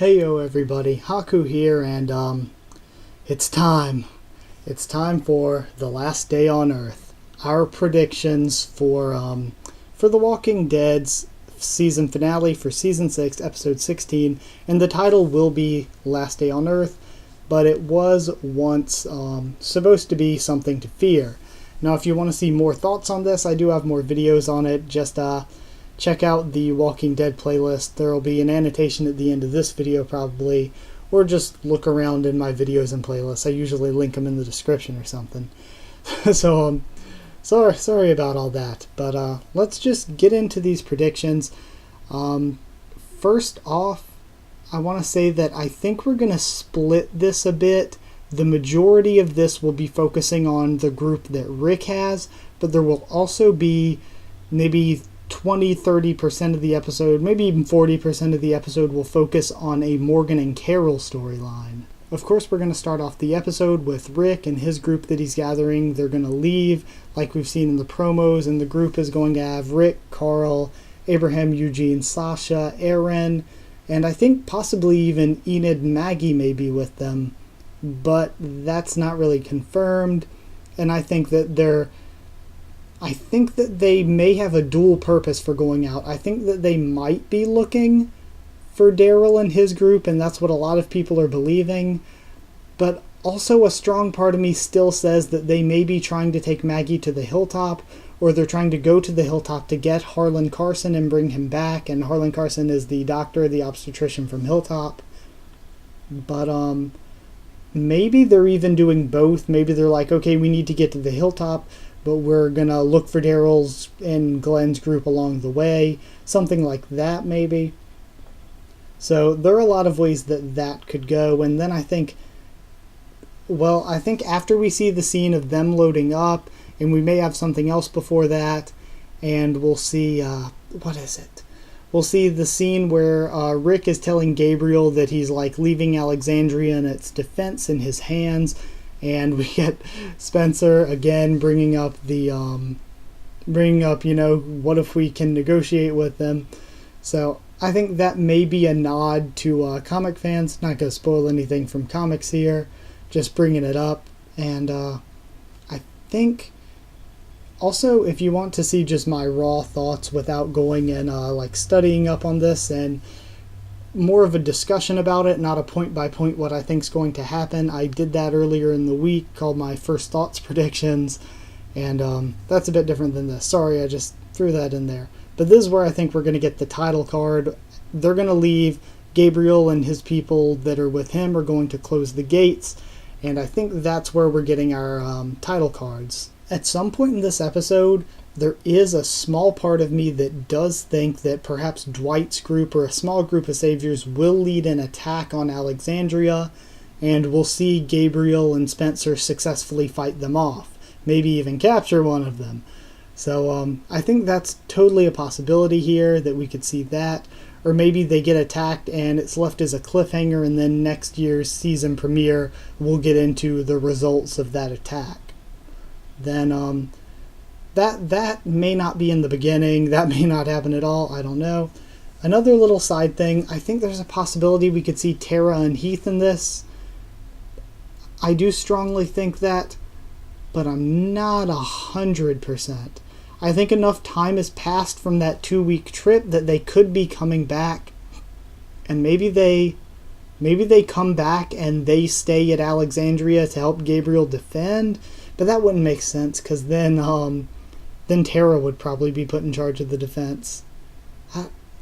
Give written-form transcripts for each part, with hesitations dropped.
Heyo everybody, Haku here, and it's time. It's time for The Last Day on Earth. Our predictions for The Walking Dead's season finale for season 6, episode 16, and the title will be Last Day on Earth, but it was once supposed to be Something to Fear. Now, if you want to see more thoughts on this, I do have more videos on it. Just check out the Walking Dead playlist. There will be an annotation at the end of this video probably, or just look around in my videos and playlists. I usually link them in the description or something. So sorry about all that, but let's just get into these predictions. First off, I want to say that I think we're going to split this a bit. The majority of this will be focusing on the group that Rick has, but there will also be maybe 20-30% of the episode, maybe even 40% of the episode will focus on a Morgan and Carol storyline. Of course, we're going to start off the episode with Rick and his group that he's gathering. They're going to leave, like we've seen in the promos, and the group is going to have Rick, Carl, Abraham, Eugene, Sasha, Aaron, and I think possibly even Enid and Maggie may be with them, but that's not really confirmed, and I think that they may have a dual purpose for going out. I think that they might be looking for Daryl and his group, and that's what a lot of people are believing. But also a strong part of me still says that they may be trying to take Maggie to the hilltop, or they're trying to go to the hilltop to get Harlan Carson and bring him back. And Harlan Carson is the doctor, the obstetrician from Hilltop. But maybe they're even doing both. Maybe they're like, okay, we need to get to the hilltop, but we're going to look for Daryl's and Glenn's group along the way. Something like that, maybe. So there are a lot of ways that could go. And then I think after we see the scene of them loading up, and we may have something else before that, and we'll see, what is it? We'll see the scene where Rick is telling Gabriel that he's like leaving Alexandria and its defense in his hands. And we get Spencer again bringing up, what if we can negotiate with them? So I think that may be a nod to comic fans. Not going to spoil anything from comics here, just bringing it up. And I think also, if you want to see just my raw thoughts without going and studying up on this and more of a discussion about it, not a point by point what I think's going to happen. I did that earlier in the week, called my first thoughts predictions, and that's a bit different than this. Sorry, I just threw that in there. But this is where I think we're going to get the title card. They're going to leave. Gabriel and his people that are with him are going to close the gates, and I think that's where we're getting our title cards. At some point in this episode, there is a small part of me that does think that perhaps Dwight's group or a small group of saviors will lead an attack on Alexandria, and we'll see Gabriel and Spencer successfully fight them off, maybe even capture one of them. So I think that's totally a possibility here, that we could see that. Or maybe they get attacked and it's left as a cliffhanger, and then next year's season premiere we'll get into the results of that attack. Then that may not be in the beginning. That may not happen at all. I don't know. Another little side thing, I think there's a possibility we could see Tara and Heath in this. I do strongly think that, but I'm not 100%. I think enough time has passed from that 2-week trip that they could be coming back, and maybe they come back and they stay at Alexandria to help Gabriel defend. But that wouldn't make sense, because then Tara would probably be put in charge of the defense.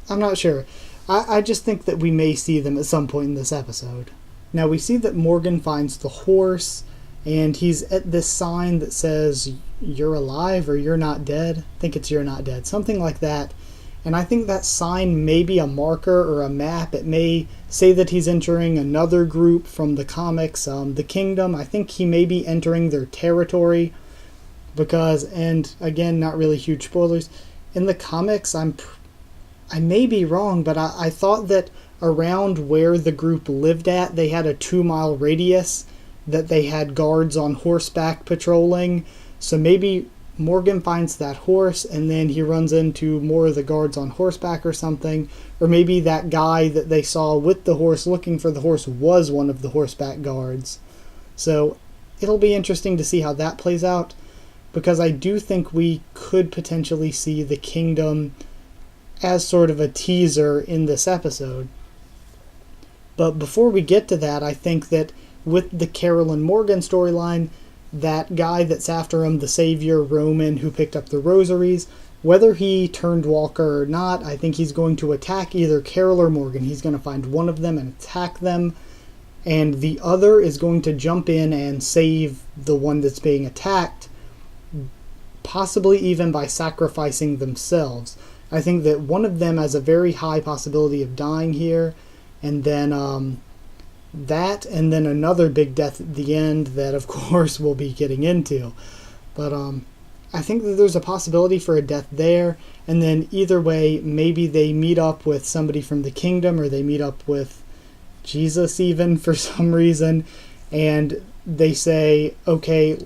I'm not sure. I just think that we may see them at some point in this episode. Now we see that Morgan finds the horse, and he's at this sign that says, "You're alive" or "You're not dead." I think it's "You're not dead," something like that. And I think that sign may be a marker or a map. It may say that he's entering another group from the comics, the Kingdom. I think he may be entering their territory because, and again, not really huge spoilers, in the comics, I may be wrong, but I thought that around where the group lived at, they had a 2-mile radius that they had guards on horseback patrolling. So maybe Morgan finds that horse, and then he runs into more of the guards on horseback or something. Or maybe that guy that they saw with the horse looking for the horse was one of the horseback guards. So it'll be interesting to see how that plays out, because I do think we could potentially see the kingdom as sort of a teaser in this episode. But before we get to that, I think that with the Carol and Morgan storyline, that guy that's after him, the savior Roman who picked up the rosaries, whether he turned walker or not, I think he's going to attack either Carol or Morgan. He's going to find one of them and attack them, and the other is going to jump in and save the one that's being attacked, possibly even by sacrificing themselves. I think that one of them has a very high possibility of dying here, and then that, and then another big death at the end that, of course, we'll be getting into. But I think that there's a possibility for a death there, and then either way, maybe they meet up with somebody from the kingdom, or they meet up with Jesus even for some reason, and they say, okay,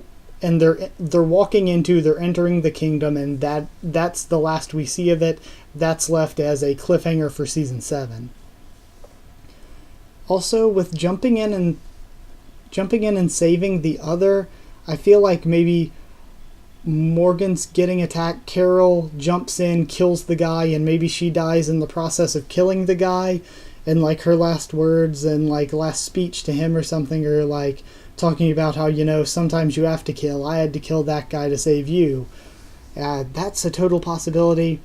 and they're entering the kingdom, and that's the last we see of it. That's left as a cliffhanger for season 7. Also, with jumping in and saving the other, I feel like maybe Morgan's getting attacked, Carol jumps in, kills the guy, and maybe she dies in the process of killing the guy, and like her last words and like last speech to him or something, or like talking about how, sometimes you have to kill. I had to kill that guy to save you. That's a total possibility.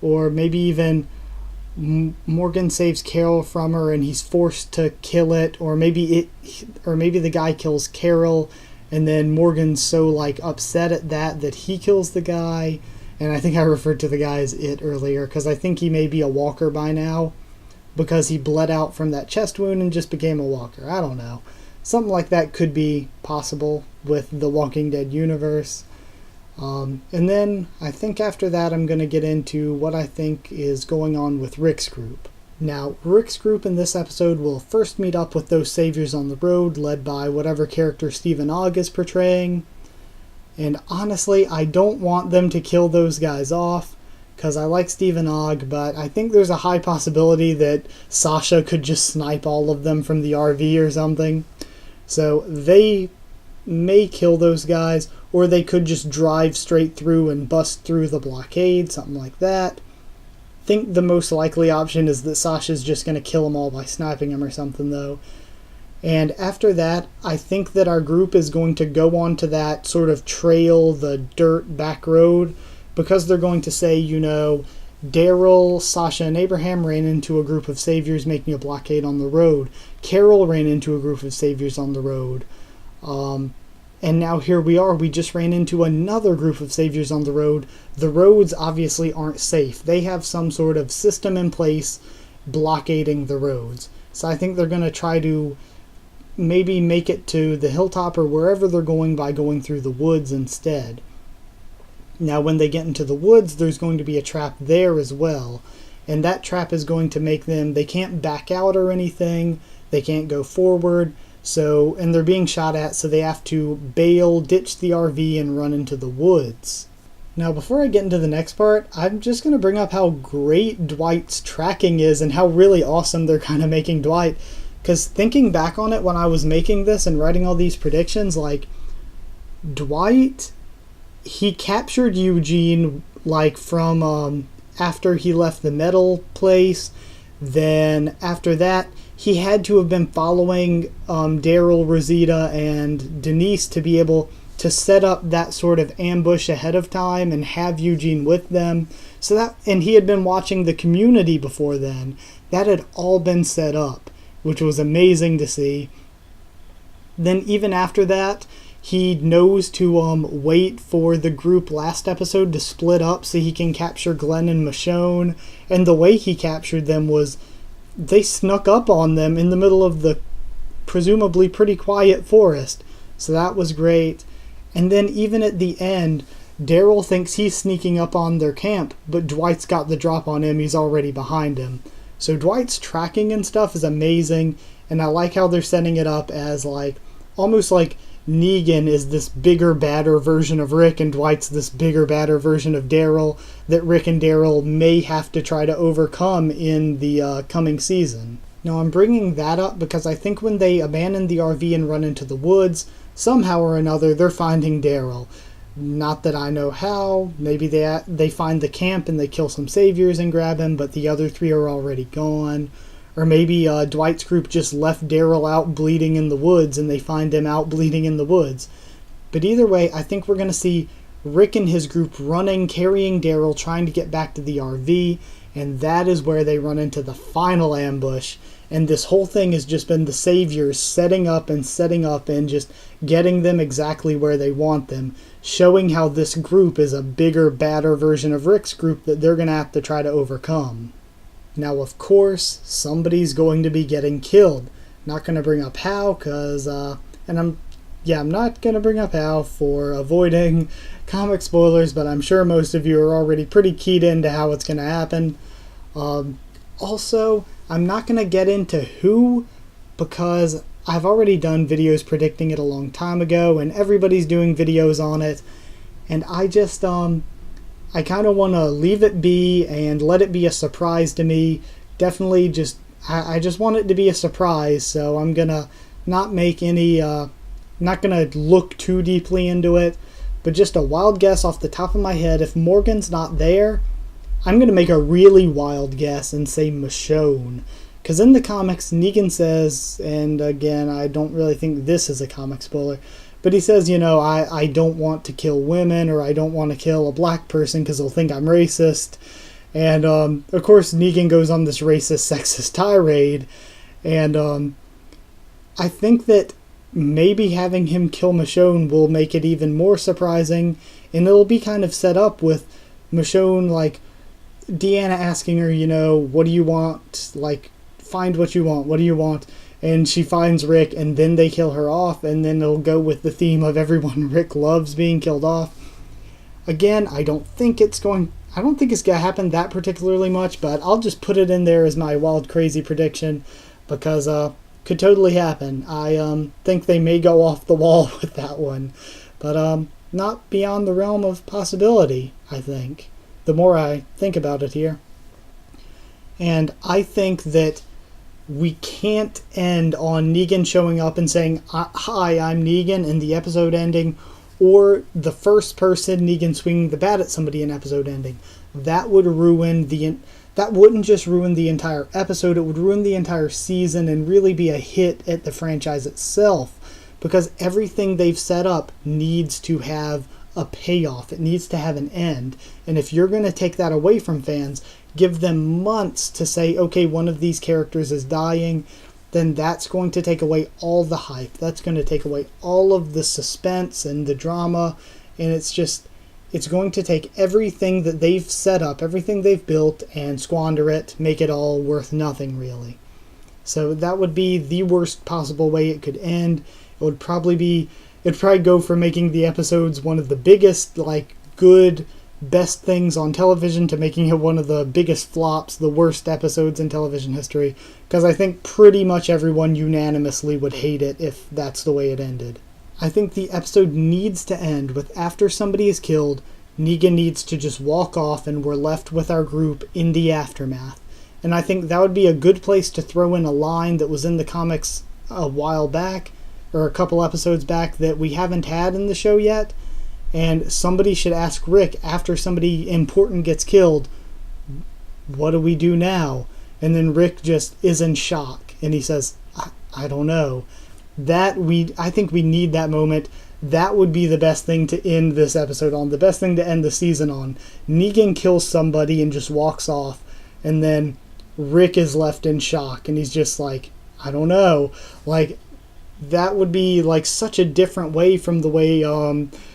Or maybe even Morgan saves Carol from her and he's forced to kill it, or maybe the guy kills Carol and then Morgan's so like upset at that he kills the guy. And I think I referred to the guy as it earlier, because I think he may be a walker by now, because he bled out from that chest wound and just became a walker. I don't know. Something like that could be possible with the Walking Dead universe. And then I think after that I'm going to get into what I think is going on with Rick's group. Now, Rick's group in this episode will first meet up with those saviors on the road, led by whatever character Stephen Ogg is portraying. And honestly, I don't want them to kill those guys off, because I like Stephen Ogg, but I think there's a high possibility that Sasha could just snipe all of them from the RV or something. So they may kill those guys, or they could just drive straight through and bust through the blockade, something like that. I think the most likely option is that Sasha's just going to kill them all by sniping them or something, though. And after that, I think that our group is going to go onto that sort of trail, the dirt back road, because they're going to say, Daryl, Sasha, and Abraham ran into a group of saviors making a blockade on the road. Carol ran into a group of saviors on the road. And now here we are, we just ran into another group of saviors on the road. The roads obviously aren't safe. They have some sort of system in place blockading the roads. So I think they're going to try to maybe make it to the hilltop or wherever they're going by going through the woods instead. Now when they get into the woods, there's going to be a trap there as well. And that trap is going to make them, they can't back out or anything. They can't go forward. So, and they're being shot at, so they have to bail, ditch the RV, and run into the woods. Now, before I get into the next part, I'm just going to bring up how great Dwight's tracking is and how really awesome they're kind of making Dwight. Because thinking back on it when I was making this and writing all these predictions, like, Dwight, he captured Eugene, like, from after he left the metal place. Then, after that, he had to have been following Daryl, Rosita, and Denise to be able to set up that sort of ambush ahead of time and have Eugene with them. So that, and he had been watching The Community before then. That had all been set up, which was amazing to see. Then even after that, he knows to wait for the group last episode to split up so he can capture Glenn and Michonne. And the way he captured them was they snuck up on them in the middle of the presumably pretty quiet forest. So that was great. And then even at the end, Daryl thinks he's sneaking up on their camp, but Dwight's got the drop on him. He's already behind him. So Dwight's tracking and stuff is amazing, and I like how they're setting it up as like almost like Negan is this bigger, badder version of Rick, and Dwight's this bigger, badder version of Daryl that Rick and Daryl may have to try to overcome in the coming season. Now, I'm bringing that up because I think when they abandon the RV and run into the woods, somehow or another, they're finding Daryl. Not that I know how. Maybe they find the camp and they kill some saviors and grab him, but the other three are already gone. Or maybe Dwight's group just left Daryl out bleeding in the woods and they find him out bleeding in the woods. But either way, I think we're going to see Rick and his group running, carrying Daryl, trying to get back to the RV, and that is where they run into the final ambush. And this whole thing has just been the saviors setting up and just getting them exactly where they want them, showing how this group is a bigger, badder version of Rick's group that they're going to have to try to overcome. Now, of course, somebody's going to be getting killed. Not going to bring up how, because, I'm not going to bring up how for avoiding comic spoilers, but I'm sure most of you are already pretty keyed into how it's going to happen. Also, I'm not going to get into who, because I've already done videos predicting it a long time ago, and everybody's doing videos on it, and I just, I kind of want to leave it be and let it be a surprise to me. Definitely just, I just want it to be a surprise, so I'm going to not make any, not going to look too deeply into it, but just a wild guess off the top of my head. If Morgan's not there, I'm going to make a really wild guess and say Michonne. Because in the comics, Negan says, and again, I don't really think this is a comic spoiler, but he says, I don't want to kill women, or I don't want to kill a black person because they'll think I'm racist. And, of course, Negan goes on this racist, sexist tirade. And I think that maybe having him kill Michonne will make it even more surprising. And it'll be kind of set up with Michonne, like, Deanna asking her, what do you want? Like, find what you want. What do you want? And she finds Rick, and then they kill her off, and then it'll go with the theme of everyone Rick loves being killed off. Again, I don't think it's going to happen that particularly much, but I'll just put it in there as my wild, crazy prediction, because could totally happen. I think they may go off the wall with that one, but not beyond the realm of possibility, I think, the more I think about it here. And I think that we can't end on Negan showing up and saying, "Hi, I'm Negan," in the episode ending, or the first person Negan swinging the bat at somebody in episode ending. That would that wouldn't just ruin the entire episode, it would ruin the entire season and really be a hit at the franchise itself, because everything they've set up needs to have a payoff. It needs to have an end. And if you're going to take that away from fans, give them months to say, okay, one of these characters is dying, then that's going to take away all the hype. That's going to take away all of the suspense and the drama. And it's going to take everything that they've set up, everything they've built, and squander it, make it all worth nothing, really. So that would be the worst possible way it could end. It'd probably go from making the episodes one of the biggest, good, best things on television to making it one of the biggest flops, the worst episodes in television history, because I think pretty much everyone unanimously would hate it if that's the way it ended. I think the episode needs to end with, after somebody is killed, Negan needs to just walk off and we're left with our group in the aftermath. And I think that would be a good place to throw in a line that was in the comics a while back, or a couple episodes back, that we haven't had in the show yet. And somebody should ask Rick, after somebody important gets killed, what do we do now? And then Rick just is in shock, and he says, I don't know. I think we need that moment. That would be the best thing to end this episode on, the best thing to end the season on. Negan kills somebody and just walks off, and then Rick is left in shock, and he's just like, I don't know. That would be such a different way from the way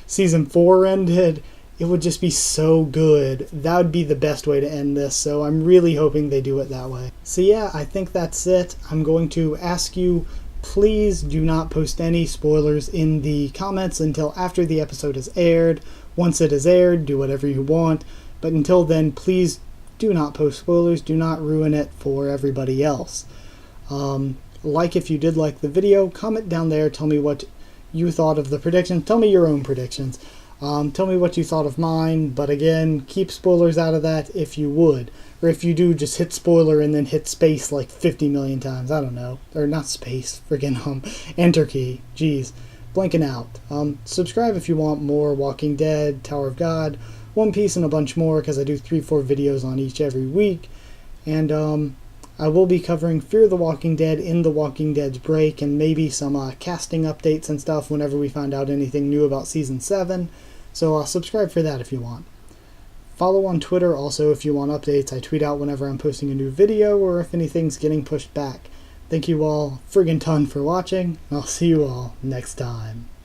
season 4 ended. It would just be so good. That would be the best way to end this, so I'm really hoping they do it that way. So yeah, I think that's it. I'm going to ask you, please do not post any spoilers in the comments until after the episode is aired. Once it is aired, do whatever you want, but until then, please do not post spoilers. Do not ruin it for everybody else. If you did like the video, comment down there, tell me what you thought of the predictions. Tell me your own predictions. Tell me what you thought of mine, but again, keep spoilers out of that if you would. Or if you do, just hit spoiler and then hit space like 50 million times. I don't know. Or not space, friggin' enter key. Jeez, blanking out. Subscribe if you want more Walking Dead, Tower of God, One Piece, and a bunch more, because I do 3-4 videos on each every week. And I will be covering Fear the Walking Dead in the Walking Dead's break, and maybe some casting updates and stuff whenever we find out anything new about Season 7. So subscribe for that if you want. Follow on Twitter also if you want updates. I tweet out whenever I'm posting a new video or if anything's getting pushed back. Thank you all friggin' ton for watching, and I'll see you all next time.